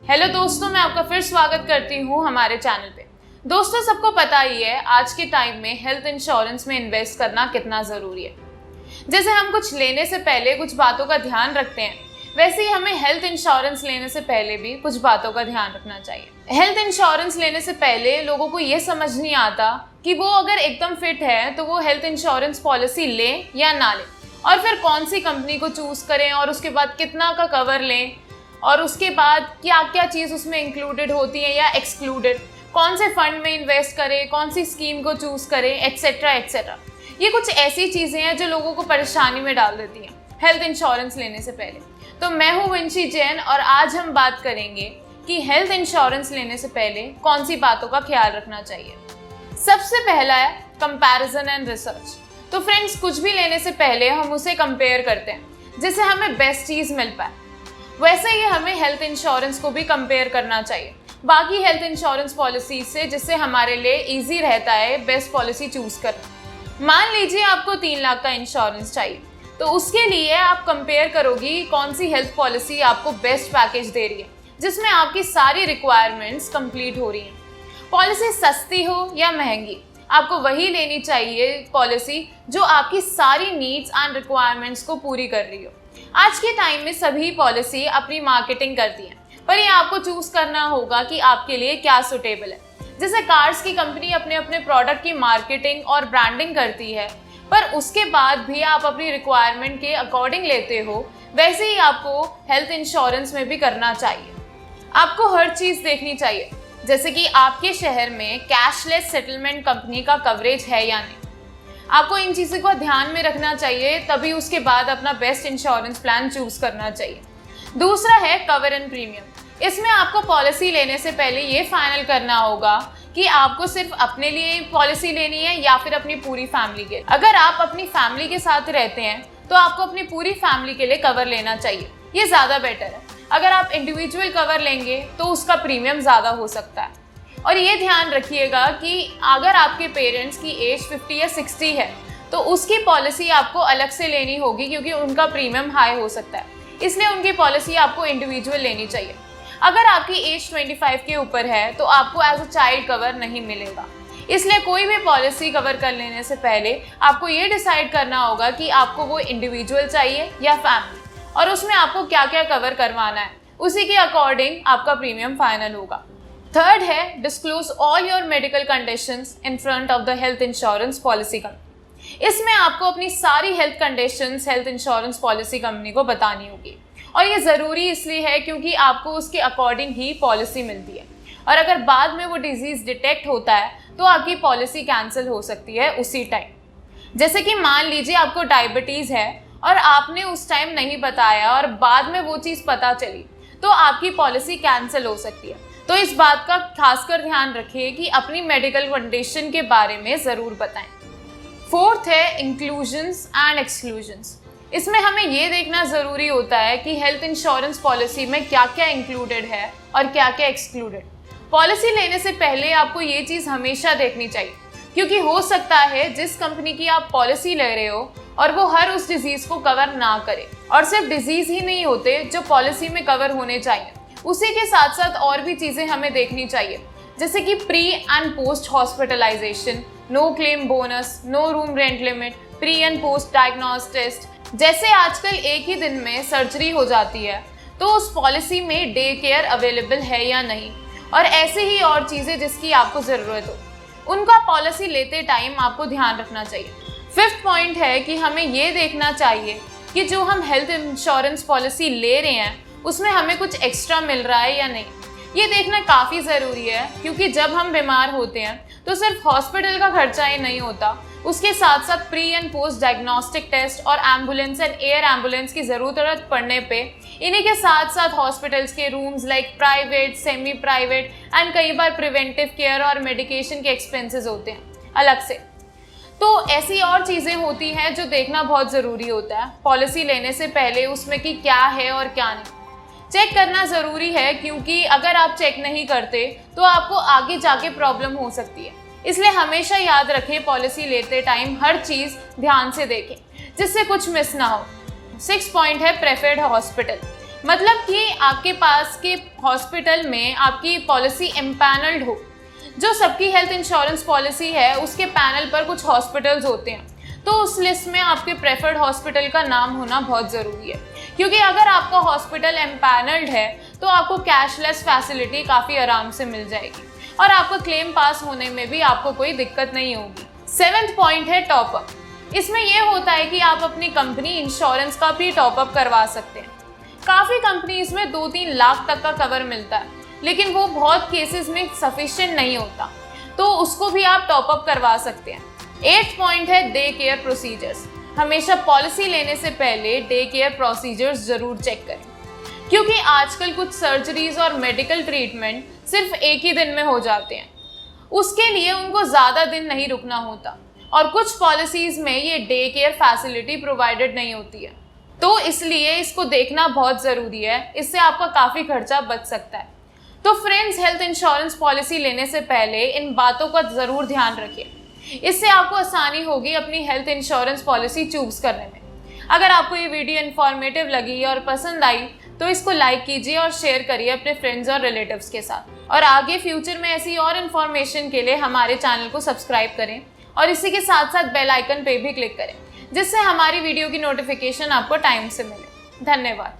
Hello दोस्तों, मैं आपका फिर स्वागत करती हूँ हमारे चैनल पे। दोस्तों, सबको पता ही है आज के टाइम में हेल्थ इंश्योरेंस में इन्वेस्ट करना कितना ज़रूरी है। जैसे हम कुछ लेने से पहले कुछ बातों का ध्यान रखते हैं, वैसे ही हमें हेल्थ इंश्योरेंस लेने से पहले भी कुछ बातों का ध्यान रखना चाहिए। हेल्थ इंश्योरेंस लेने से पहले लोगों को ये समझ नहीं आता कि वो अगर एकदम फिट है तो वो हेल्थ इंश्योरेंस पॉलिसी ले या ना ले, और फिर कौन सी कंपनी को चूज़ करें और उसके बाद कितना का कवर लें, और उसके बाद क्या क्या चीज़ उसमें इंक्लूडेड होती है या एक्सक्लूडेड, कौन से फंड में इन्वेस्ट करें, कौन सी स्कीम को चूज़ करें, एट्सेट्रा एट्सेट्रा। ये कुछ ऐसी चीज़ें हैं जो लोगों को परेशानी में डाल देती हैं हेल्थ इंश्योरेंस लेने से पहले। तो मैं हूँ विंशी जैन और आज हम बात करेंगे कि हेल्थ इंश्योरेंस लेने से पहले कौन सी बातों का ख्याल रखना चाहिए। सबसे पहला है कंपैरिजन एंड रिसर्च। तो फ्रेंड्स, कुछ भी लेने से पहले हम उसे कंपेयर करते हैं जिससे हमें बेस्ट चीज़ मिल पाए। वैसे ही हमें हेल्थ इंश्योरेंस को भी कंपेयर करना चाहिए बाकी हेल्थ इंश्योरेंस पॉलिसी से, जिससे हमारे लिए इजी रहता है बेस्ट पॉलिसी चूज करना। मान लीजिए आपको 3 लाख का इंश्योरेंस चाहिए, तो उसके लिए आप कंपेयर करोगी कौन सी हेल्थ पॉलिसी आपको बेस्ट पैकेज दे रही है जिसमें आपकी सारी रिक्वायरमेंट्स कंप्लीट हो रही हैं। पॉलिसी सस्ती हो या महंगी, आपको वही लेनी चाहिए पॉलिसी जो आपकी सारी नीड्स एंड रिक्वायरमेंट्स को पूरी कर रही हो। आज के टाइम में सभी पॉलिसी अपनी मार्केटिंग करती हैं, पर ये आपको चूज करना होगा कि आपके लिए क्या सुटेबल है। जैसे कार्स की कंपनी अपने अपने प्रोडक्ट की मार्केटिंग और ब्रांडिंग करती है, पर उसके बाद भी आप अपनी रिक्वायरमेंट के अकॉर्डिंग लेते हो, वैसे ही आपको हेल्थ इंश्योरेंस में भी करना चाहिए। आपको हर चीज़ देखनी चाहिए, जैसे कि आपके शहर में कैशलेस सेटलमेंट कंपनी का कवरेज है या नहीं। आपको इन चीज़ों को ध्यान में रखना चाहिए, तभी उसके बाद अपना बेस्ट इंश्योरेंस प्लान चूज करना चाहिए। दूसरा है कवर एंड प्रीमियम। इसमें आपको पॉलिसी लेने से पहले ये फाइनल करना होगा कि आपको सिर्फ अपने लिए पॉलिसी लेनी है या फिर अपनी पूरी फैमिली के लिए। अगर आप अपनी फैमिली के साथ रहते हैं तो आपको अपनी पूरी फैमिली के लिए कवर लेना चाहिए, ये ज़्यादा बेटर है। अगर आप इंडिविजुअल कवर लेंगे तो उसका प्रीमियम ज़्यादा हो सकता है। और ये ध्यान रखिएगा कि अगर आपके पेरेंट्स की एज 50 या 60 है तो उसकी पॉलिसी आपको अलग से लेनी होगी, क्योंकि उनका प्रीमियम हाई हो सकता है, इसलिए उनकी पॉलिसी आपको इंडिविजुअल लेनी चाहिए। अगर आपकी एज 25 के ऊपर है तो आपको एज अ चाइल्ड कवर नहीं मिलेगा, इसलिए कोई भी पॉलिसी कवर कर लेने से पहले आपको ये डिसाइड करना होगा कि आपको वो इंडिविजुअल चाहिए या फैमिली, और उसमें आपको क्या क्या कवर करवाना है, उसी के अकॉर्डिंग आपका प्रीमियम फाइनल होगा। थर्ड है disclose all your medical conditions in front of the health insurance policy company. इसमें आपको अपनी सारी health conditions health insurance policy company को बतानी होगी, और ये ज़रूरी इसलिए है क्योंकि आपको उसके अकॉर्डिंग ही पॉलिसी मिलती है, और अगर बाद में वो डिजीज़ डिटेक्ट होता है तो आपकी पॉलिसी कैंसिल हो सकती है उसी टाइम। जैसे कि मान लीजिए आपको डायबिटीज़ है और आपने उस टाइम नहीं बताया और बाद में वो चीज़ पता चली, तो आपकी पॉलिसी कैंसिल हो सकती है। तो इस बात का खासकर ध्यान रखिए कि अपनी मेडिकल कंडीशन के बारे में ज़रूर बताएं। फोर्थ है इंक्लूजन्स एंड एक्सक्लूजन्स। इसमें हमें ये देखना ज़रूरी होता है कि हेल्थ इंश्योरेंस पॉलिसी में क्या क्या इंक्लूडेड है और क्या क्या एक्सक्लूडेड। पॉलिसी लेने से पहले आपको ये चीज़ हमेशा देखनी चाहिए, क्योंकि हो सकता है जिस कंपनी की आप पॉलिसी ले रहे हो और वो हर उस डिजीज़ को कवर ना करे। और सिर्फ डिजीज़ ही नहीं होते जो पॉलिसी में कवर होने चाहिए, उसी के साथ साथ और भी चीज़ें हमें देखनी चाहिए, जैसे कि pre and post hospitalization, no claim bonus, no room rent limit, pre and post diagnose test. जैसे आजकल एक ही दिन में सर्जरी हो जाती है तो उस पॉलिसी में डे केयर अवेलेबल है या नहीं, और ऐसे ही और चीज़ें जिसकी आपको ज़रूरत हो, उनका पॉलिसी लेते टाइम आपको ध्यान रखना चाहिए। फिफ्थ पॉइंट है कि हमें ये देखना चाहिए कि जो हम हेल्थ इंश्योरेंस पॉलिसी ले रहे हैं उसमें हमें कुछ एक्स्ट्रा मिल रहा है या नहीं। ये देखना काफ़ी ज़रूरी है, क्योंकि जब हम बीमार होते हैं तो सिर्फ हॉस्पिटल का खर्चा ही नहीं होता, उसके साथ साथ pre and post diagnostic test और एम्बुलेंस एंड एयर एम्बुलेंस की ज़रूरत पड़ने पे इन्हीं के साथ साथ हॉस्पिटल्स के rooms like private, semi private and कई बार प्रिवेंटिव केयर और मेडिकेशन के एक्सपेंसेस होते हैं अलग से। तो ऐसी और चीज़ें होती हैं जो देखना बहुत ज़रूरी होता है पॉलिसी लेने से पहले, उसमें कि क्या है और क्या नहीं। चेक करना ज़रूरी है, क्योंकि अगर आप चेक नहीं करते तो आपको आगे जाके प्रॉब्लम हो सकती है। इसलिए हमेशा याद रखें पॉलिसी लेते टाइम हर चीज़ ध्यान से देखें जिससे कुछ मिस ना हो। 6 पॉइंट है प्रेफर्ड हॉस्पिटल। मतलब कि आपके पास के हॉस्पिटल में आपकी पॉलिसी एम्पैनल्ड हो। जो सबकी हेल्थ इंश्योरेंस पॉलिसी है उसके पैनल पर कुछ हॉस्पिटल्स होते हैं, तो उस लिस्ट में आपके प्रेफर्ड हॉस्पिटल का नाम होना बहुत ज़रूरी है, क्योंकि अगर आपका हॉस्पिटल एम्पैनल्ड है तो आपको कैशलेस फैसिलिटी काफ़ी आराम से मिल जाएगी और आपका क्लेम पास होने में भी आपको कोई दिक्कत नहीं होगी। 7th पॉइंट है टॉपअप। इसमें यह होता है कि आप अपनी कंपनी इंश्योरेंस का भी टॉपअप करवा सकते हैं। काफ़ी कंपनीज में 2-3 लाख तक का कवर मिलता है, लेकिन वो बहुत केसेस में सफिशिएंट नहीं होता, तो उसको भी आप टॉपअप करवा सकते हैं। 8th पॉइंट है डे केयर प्रोसीजर्स। हमेशा पॉलिसी लेने से पहले डे केयर प्रोसीजर्स जरूर चेक करें, क्योंकि आजकल कुछ सर्जरीज और मेडिकल ट्रीटमेंट सिर्फ एक ही दिन में हो जाते हैं, उसके लिए उनको ज़्यादा दिन नहीं रुकना होता, और कुछ पॉलिसीज़ में ये डे केयर फैसिलिटी प्रोवाइडेड नहीं होती है, तो इसलिए इसको देखना बहुत ज़रूरी है। इससे आपका काफ़ी खर्चा बच सकता है। तो फ्रेंड्स, हेल्थ इंश्योरेंस पॉलिसी लेने से पहले इन बातों का ज़रूर ध्यान रखिए, इससे आपको आसानी होगी अपनी हेल्थ इंश्योरेंस पॉलिसी चूज़ करने में। अगर आपको ये वीडियो इन्फॉर्मेटिव लगी और पसंद आई तो इसको लाइक कीजिए और शेयर करिए अपने फ्रेंड्स और रिलेटिव्स के साथ, और आगे फ्यूचर में ऐसी और इन्फॉर्मेशन के लिए हमारे चैनल को सब्सक्राइब करें और इसी के साथ साथ बेल आइकन पे भी क्लिक करें, जिससे हमारी वीडियो की नोटिफिकेशन आपको टाइम से मिले। धन्यवाद।